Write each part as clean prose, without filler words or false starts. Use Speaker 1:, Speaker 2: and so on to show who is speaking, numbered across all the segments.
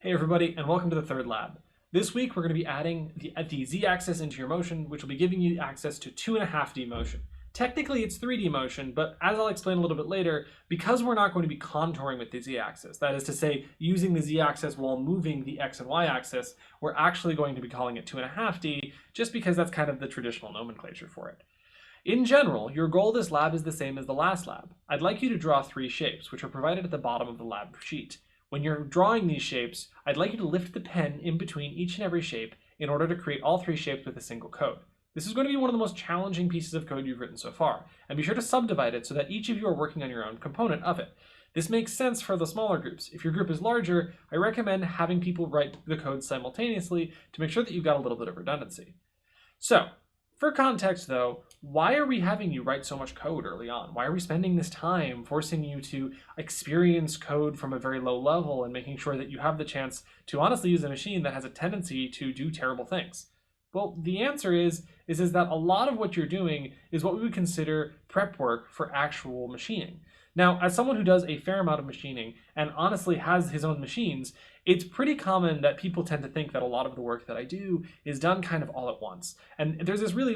Speaker 1: Hey everybody, and welcome to the third lab. This week we're going to be adding the z-axis into your motion, which will be giving you access to 2.5D motion. Technically it's 3D motion, but as I'll explain a little bit later, because we're not going to be contouring with the z-axis, that is to say, using the z-axis while moving the x and y-axis, we're actually going to be calling it 2.5D, just because that's kind of the traditional nomenclature for it. In general, your goal of this lab is the same as the last lab. I'd like you to draw 3 shapes, which are provided at the bottom of the lab sheet. When you're drawing these shapes, I'd like you to lift the pen in between each and every shape in order to create all 3 shapes with a single code. This is going to be one of the most challenging pieces of code you've written so far, and be sure to subdivide it so that each of you are working on your own component of it. This makes sense for the smaller groups. If your group is larger, I recommend having people write the code simultaneously to make sure that you've got a little bit of redundancy. So, for context though, why are we having you write so much code early on? Why are we spending this time forcing you to experience code from a very low level and making sure that you have the chance to honestly use a machine that has a tendency to do terrible things? Well, the answer is that a lot of what you're doing is what we would consider prep work for actual machining. Now, as someone who does a fair amount of machining and honestly has his own machines, it's pretty common that people tend to think that a lot of the work that I do is done kind of all at once. And there's this really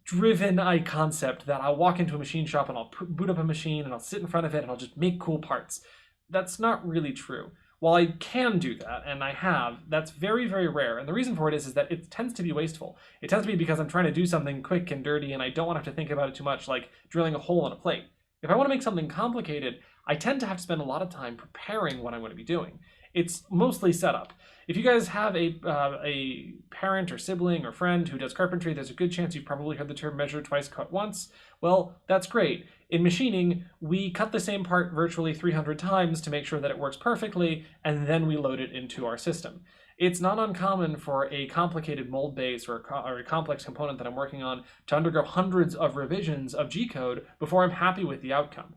Speaker 1: driven concept that I'll walk into a machine shop and I'll boot up a machine and I'll sit in front of it and I'll just make cool parts. That's not really true. While I can do that, and I have, that's very, very rare. And the reason for it is that it tends to be wasteful. It tends to be because I'm trying to do something quick and dirty and I don't want to have to think about it too much, like drilling a hole in a plate. If I want to make something complicated, I tend to have to spend a lot of time preparing what I'm going to be doing. It's mostly setup. If you guys have a parent or sibling or friend who does carpentry, there's a good chance you've probably heard the term measure twice, cut once. Well, that's great. In machining, we cut the same part virtually 300 times to make sure that it works perfectly, and then we load it into our system. It's not uncommon for a complicated mold base or a complex component that I'm working on to undergo hundreds of revisions of G-code before I'm happy with the outcome.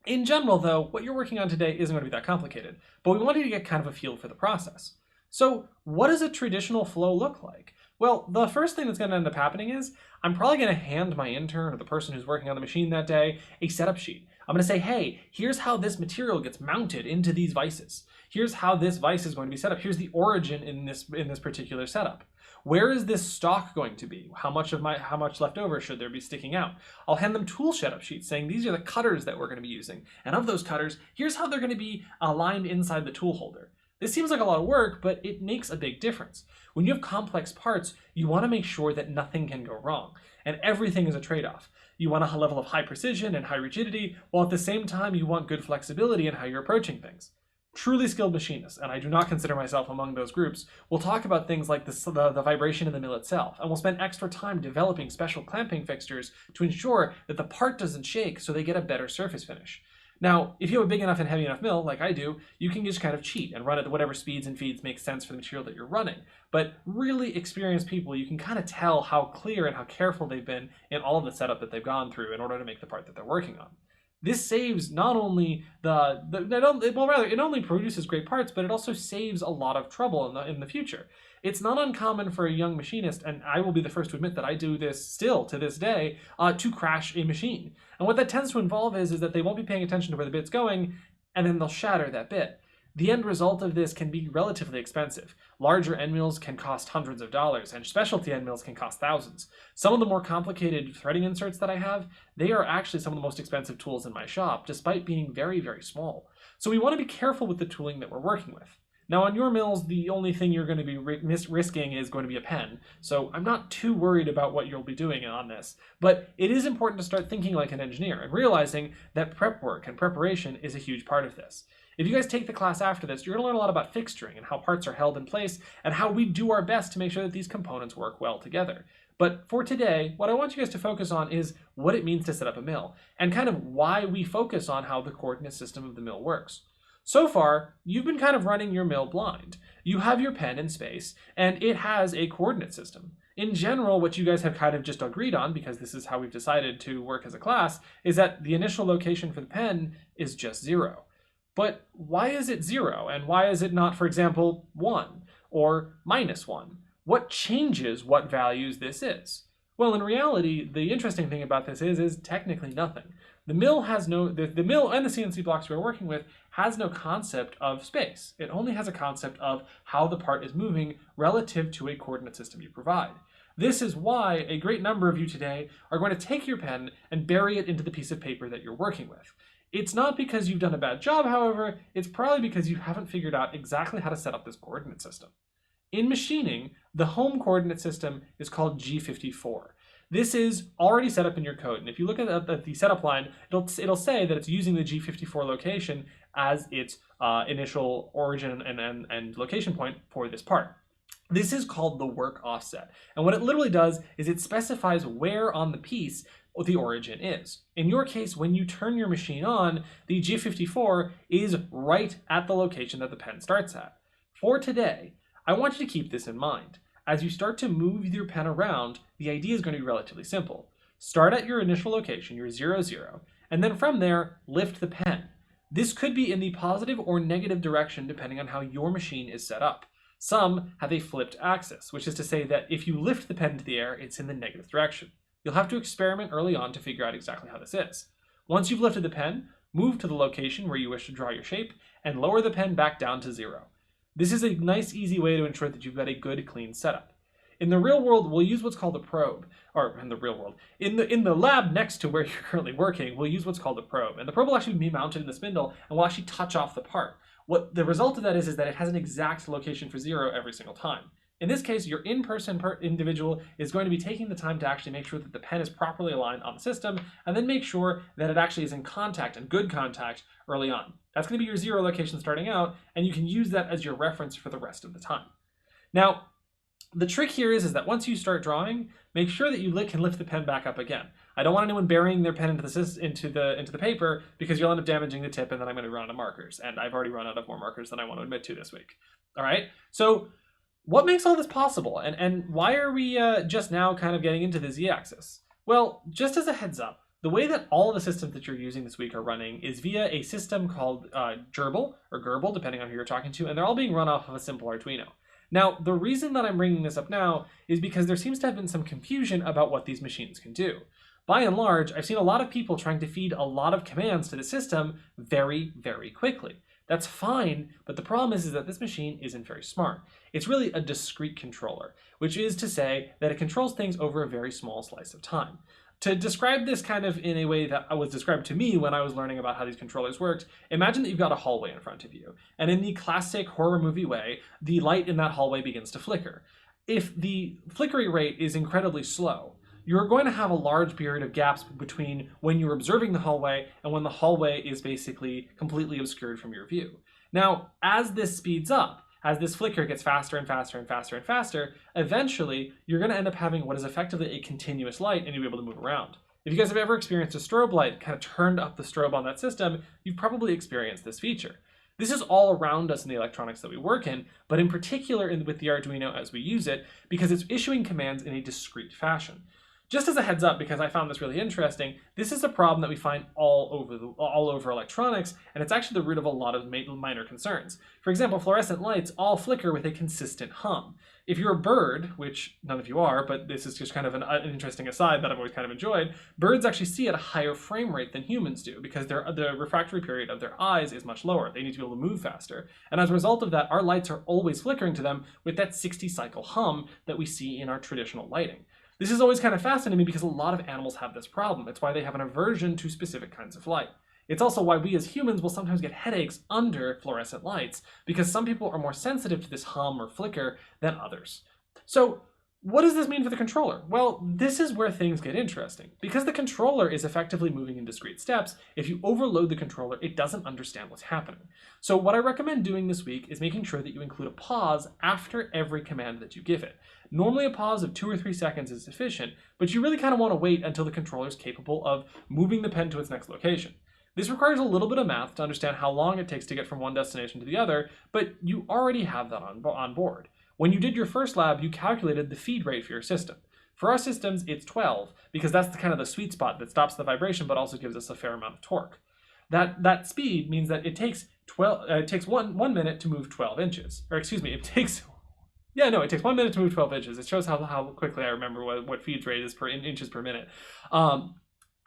Speaker 1: In general, though, what you're working on today isn't going to be that complicated, but we wanted to get kind of a feel for the process. So what does a traditional flow look like? Well, the first thing that's going to end up happening is I'm probably going to hand my intern or the person who's working on the machine that day a setup sheet. I'm going to say, hey, here's how this material gets mounted into these vices. Here's how this vice is going to be set up. Here's the origin in this particular setup. Where is this stock going to be? How much left over should there be sticking out? I'll hand them tool setup sheets saying these are the cutters that we're going to be using. And of those cutters, here's how they're going to be aligned inside the tool holder. This seems like a lot of work, but it makes a big difference. When you have complex parts, you want to make sure that nothing can go wrong. And everything is a trade-off. You want a level of high precision and high rigidity, while at the same time you want good flexibility in how you're approaching things. Truly skilled machinists, and I do not consider myself among those groups, will talk about things like the vibration in the mill itself, and will spend extra time developing special clamping fixtures to ensure that the part doesn't shake so they get a better surface finish. Now, if you have a big enough and heavy enough mill, like I do, you can just kind of cheat and run at whatever speeds and feeds make sense for the material that you're running. But really experienced people, you can kind of tell how clear and how careful they've been in all of the setup that they've gone through in order to make the part that they're working on. This saves not only it only produces great parts, but it also saves a lot of trouble in the future. It's not uncommon for a young machinist, and I will be the first to admit that I do this still to this day, to crash a machine. And what that tends to involve is that they won't be paying attention to where the bit's going, and then they'll shatter that bit. The end result of this can be relatively expensive. Larger end mills can cost hundreds of dollars, and specialty end mills can cost thousands. Some of the more complicated threading inserts that I have, they are actually some of the most expensive tools in my shop, despite being very, very small. So we want to be careful with the tooling that we're working with. Now on your mills, the only thing you're going to be risking is going to be a pen, so I'm not too worried about what you'll be doing on this. But it is important to start thinking like an engineer and realizing that prep work and preparation is a huge part of this. If you guys take the class after this, you're going to learn a lot about fixturing and how parts are held in place and how we do our best to make sure that these components work well together. But for today, what I want you guys to focus on is what it means to set up a mill and kind of why we focus on how the coordinate system of the mill works. So far, you've been kind of running your mill blind. You have your pen in space, and it has a coordinate system. In general, what you guys have kind of just agreed on, because this is how we've decided to work as a class, is that the initial location for the pen is just 0. But why is it 0, and why is it not, for example, 1 or -1? What changes what values this is? Well, in reality, the interesting thing about this is technically nothing. The mill has the mill and the CNC blocks we're working with has no concept of space. It only has a concept of how the part is moving relative to a coordinate system you provide. This is why a great number of you today are going to take your pen and bury it into the piece of paper that you're working with. It's not because you've done a bad job, however, it's probably because you haven't figured out exactly how to set up this coordinate system. In machining, the home coordinate system is called G54. This is already set up in your code, and if you look at the setup line, it'll say that it's using the G54 location as its initial origin and location point for this part. This is called the work offset, and what it literally does is it specifies where on the piece the origin is. In your case, when you turn your machine on, the G54 is right at the location that the pen starts at. For today, I want you to keep this in mind. As you start to move your pen around, the idea is going to be relatively simple. Start at your initial location, your 0, 0, and then from there, lift the pen. This could be in the positive or negative direction depending on how your machine is set up. Some have a flipped axis, which is to say that if you lift the pen into the air, it's in the negative direction. You'll have to experiment early on to figure out exactly how this is. Once you've lifted the pen, move to the location where you wish to draw your shape, and lower the pen back down to 0. This is a nice, easy way to ensure that you've got a good, clean setup. In the real world, we'll use what's called a probe, or in the real world, in the lab next to where you're currently working, we'll use what's called a probe. And the probe will actually be mounted in the spindle and will actually touch off the part. What the result of that is that it has an exact location for 0 every single time. In this case, your in-person individual is going to be taking the time to actually make sure that the pen is properly aligned on the system, and then make sure that it actually is in contact, and good contact, early on. That's going to be your 0 location starting out, and you can use that as your reference for the rest of the time. Now, the trick here is that once you start drawing, make sure that you can lift the pen back up again. I don't want anyone burying their pen into the paper, because you'll end up damaging the tip, and then I'm going to run out of markers, and I've already run out of more markers than I want to admit to this week. All right, so what makes all this possible, and why are we just now kind of getting into the z-axis? Well, just as a heads up, the way that all of the systems that you're using this week are running is via a system called Gerbil, or Gerbil, depending on who you're talking to, and they're all being run off of a simple Arduino. Now, the reason that I'm bringing this up now is because there seems to have been some confusion about what these machines can do. By and large, I've seen a lot of people trying to feed a lot of commands to the system very, very quickly. That's fine, but the problem is that this machine isn't very smart. It's really a discrete controller, which is to say that it controls things over a very small slice of time. To describe this kind of in a way that was described to me when I was learning about how these controllers worked, imagine that you've got a hallway in front of you, and in the classic horror movie way, the light in that hallway begins to flicker. If the flickering rate is incredibly slow, you're going to have a large period of gaps between when you're observing the hallway and when the hallway is basically completely obscured from your view. Now, as this speeds up, as this flicker gets faster and faster and faster and faster, eventually you're going to end up having what is effectively a continuous light, and you'll be able to move around. If you guys have ever experienced a strobe light, kind of turned up the strobe on that system, you've probably experienced this feature. This is all around us in the electronics that we work in, but in particular with the Arduino as we use it, because it's issuing commands in a discrete fashion. Just as a heads up, because I found this really interesting, this is a problem that we find all over electronics, and it's actually the root of a lot of minor concerns. For example, fluorescent lights all flicker with a consistent hum. If you're a bird, which none of you are, but this is just kind of an interesting aside that I've always kind of enjoyed, birds actually see at a higher frame rate than humans do, because the refractory period of their eyes is much lower. They need to be able to move faster. And as a result of that, our lights are always flickering to them with that 60-cycle hum that we see in our traditional lighting. This is always kind of fascinating me because a lot of animals have this problem. It's why they have an aversion to specific kinds of light. It's also why we as humans will sometimes get headaches under fluorescent lights, because some people are more sensitive to this hum or flicker than others. So what does this mean for the controller? Well, this is where things get interesting. Because the controller is effectively moving in discrete steps, if you overload the controller, it doesn't understand what's happening. So what I recommend doing this week is making sure that you include a pause after every command that you give it. Normally a pause of 2 or 3 seconds is sufficient, but you really kind of want to wait until the controller is capable of moving the pen to its next location. This requires a little bit of math to understand how long it takes to get from one destination to the other, but you already have that on board. When you did your first lab, you calculated the feed rate for your system. For our systems, it's 12, because that's kind of the sweet spot that stops the vibration but also gives us a fair amount of torque. That speed means that it takes 1 minute to move 12 inches. Or excuse me, it takes 1 minute to move 12 inches. It shows how quickly I remember what feed rate is per inches per minute.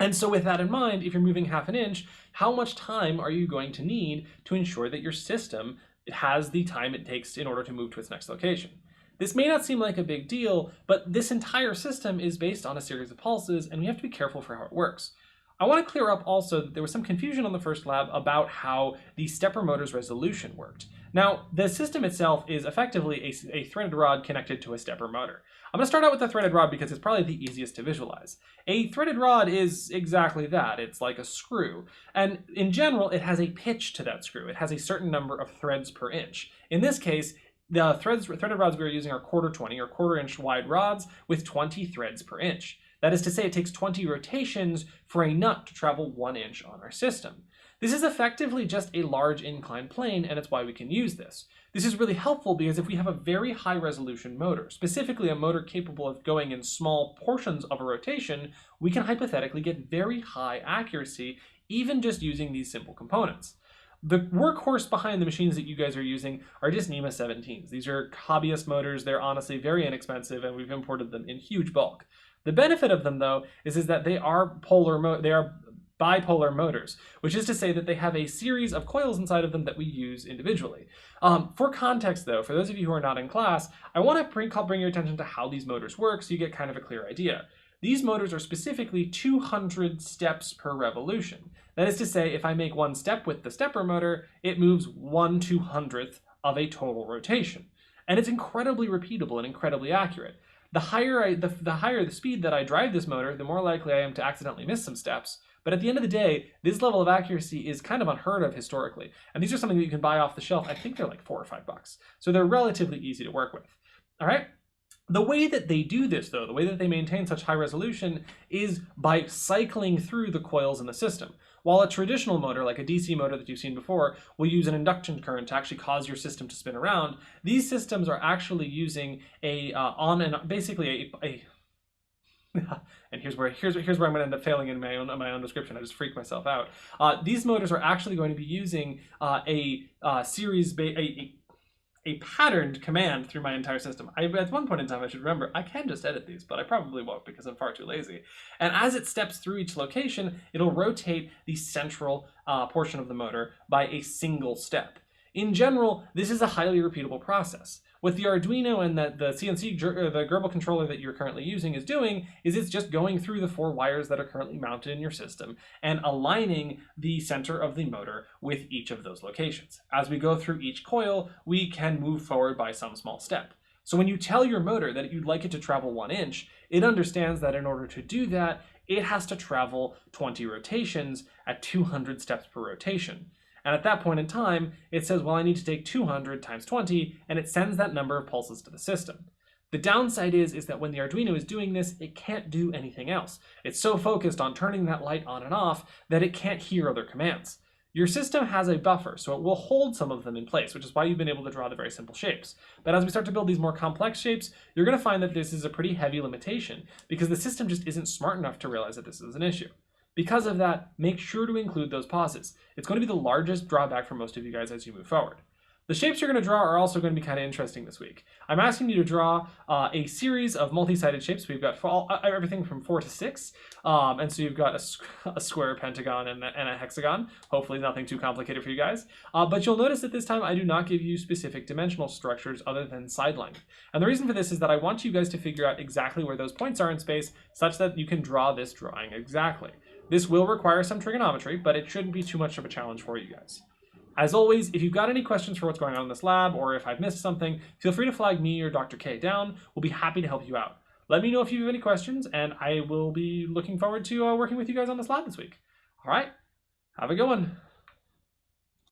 Speaker 1: And so with that in mind, if you're moving half an inch, how much time are you going to need to ensure that your system has the time it takes in order to move to its next location? This may not seem like a big deal, but this entire system is based on a series of pulses, and we have to be careful for how it works. I want to clear up also that there was some confusion on the first lab about how the stepper motor's resolution worked. Now, the system itself is effectively a threaded rod connected to a stepper motor. I'm going to start out with the threaded rod because it's probably the easiest to visualize. A threaded rod is exactly that. It's like a screw. And in general, it has a pitch to that screw. It has a certain number of threads per inch. In this case, the threaded rods we are using are 1/4 or 1/4 inch wide rods with 20 threads per inch. That is to say, it takes 20 rotations for a nut to travel 1 inch on our system. This is effectively just a large inclined plane, and it's why we can use this. This is really helpful because if we have a very high resolution motor, specifically a motor capable of going in small portions of a rotation, we can hypothetically get very high accuracy, even just using these simple components. The workhorse behind the machines that you guys are using are just NEMA 17s. These are hobbyist motors. They're honestly very inexpensive, and we've imported them in huge bulk. The benefit of them, though, is that they are bipolar motors, which is to say that they have a series of coils inside of them that we use individually. For context, though, for those of you who are not in class, I want to bring your attention to how these motors work so you get kind of a clear idea. These motors are specifically 200 steps per revolution. That is to say, if I make one step with the stepper motor, it moves 1/200th of a total rotation. And it's incredibly repeatable and incredibly accurate. The higher the speed that I drive this motor, the more likely I am to accidentally miss some steps. But at the end of the day, this level of accuracy is kind of unheard of historically. And these are something that you can buy off the shelf. I think they're like $4 or $5. So they're relatively easy to work with. All right. The way that they do this, though, the way that they maintain such high resolution is by cycling through the coils in the system. While a traditional motor, like a DC motor that you've seen before, will use an induction current to actually cause your system to spin around, these systems are actually using basically and here's where I'm going to end up failing in my own description. I just freaked myself out. These motors are actually going to be using a patterned command through my entire system. At one point in time, I should remember, I can just edit these, but I probably won't because I'm far too lazy. And as it steps through each location, it'll rotate the central portion of the motor by a single step. In general, this is a highly repeatable process. What the Arduino and the CNC, the Gerbil controller that you're currently using is doing is it's just going through the 4 wires that are currently mounted in your system and aligning the center of the motor with each of those locations. As we go through each coil, we can move forward by some small step. So when you tell your motor that you'd like it to travel 1 inch, it understands that in order to do that, it has to travel 20 rotations at 200 steps per rotation. And at that point in time, it says, well, I need to take 200 times 20, and it sends that number of pulses to the system. The downside is that when the Arduino is doing this, it can't do anything else. It's so focused on turning that light on and off that it can't hear other commands. Your system has a buffer, so it will hold some of them in place, which is why you've been able to draw the very simple shapes. But as we start to build these more complex shapes, you're going to find that this is a pretty heavy limitation, because the system just isn't smart enough to realize that this is an issue. Because of that, make sure to include those pauses. It's going to be the largest drawback for most of you guys as you move forward. The shapes you're going to draw are also going to be kind of interesting this week. I'm asking you to draw a series of multi-sided shapes. We've got everything from 4 to 6. And so you've got a square, pentagon, and a hexagon. Hopefully nothing too complicated for you guys. But you'll notice that this time I do not give you specific dimensional structures other than side length. And the reason for this is that I want you guys to figure out exactly where those points are in space such that you can draw this drawing exactly. This will require some trigonometry, but it shouldn't be too much of a challenge for you guys. As always, if you've got any questions for what's going on in this lab, or if I've missed something, feel free to flag me or Dr. K down. We'll be happy to help you out. Let me know if you have any questions, and I will be looking forward to working with you guys on this lab this week. All right, have a good one.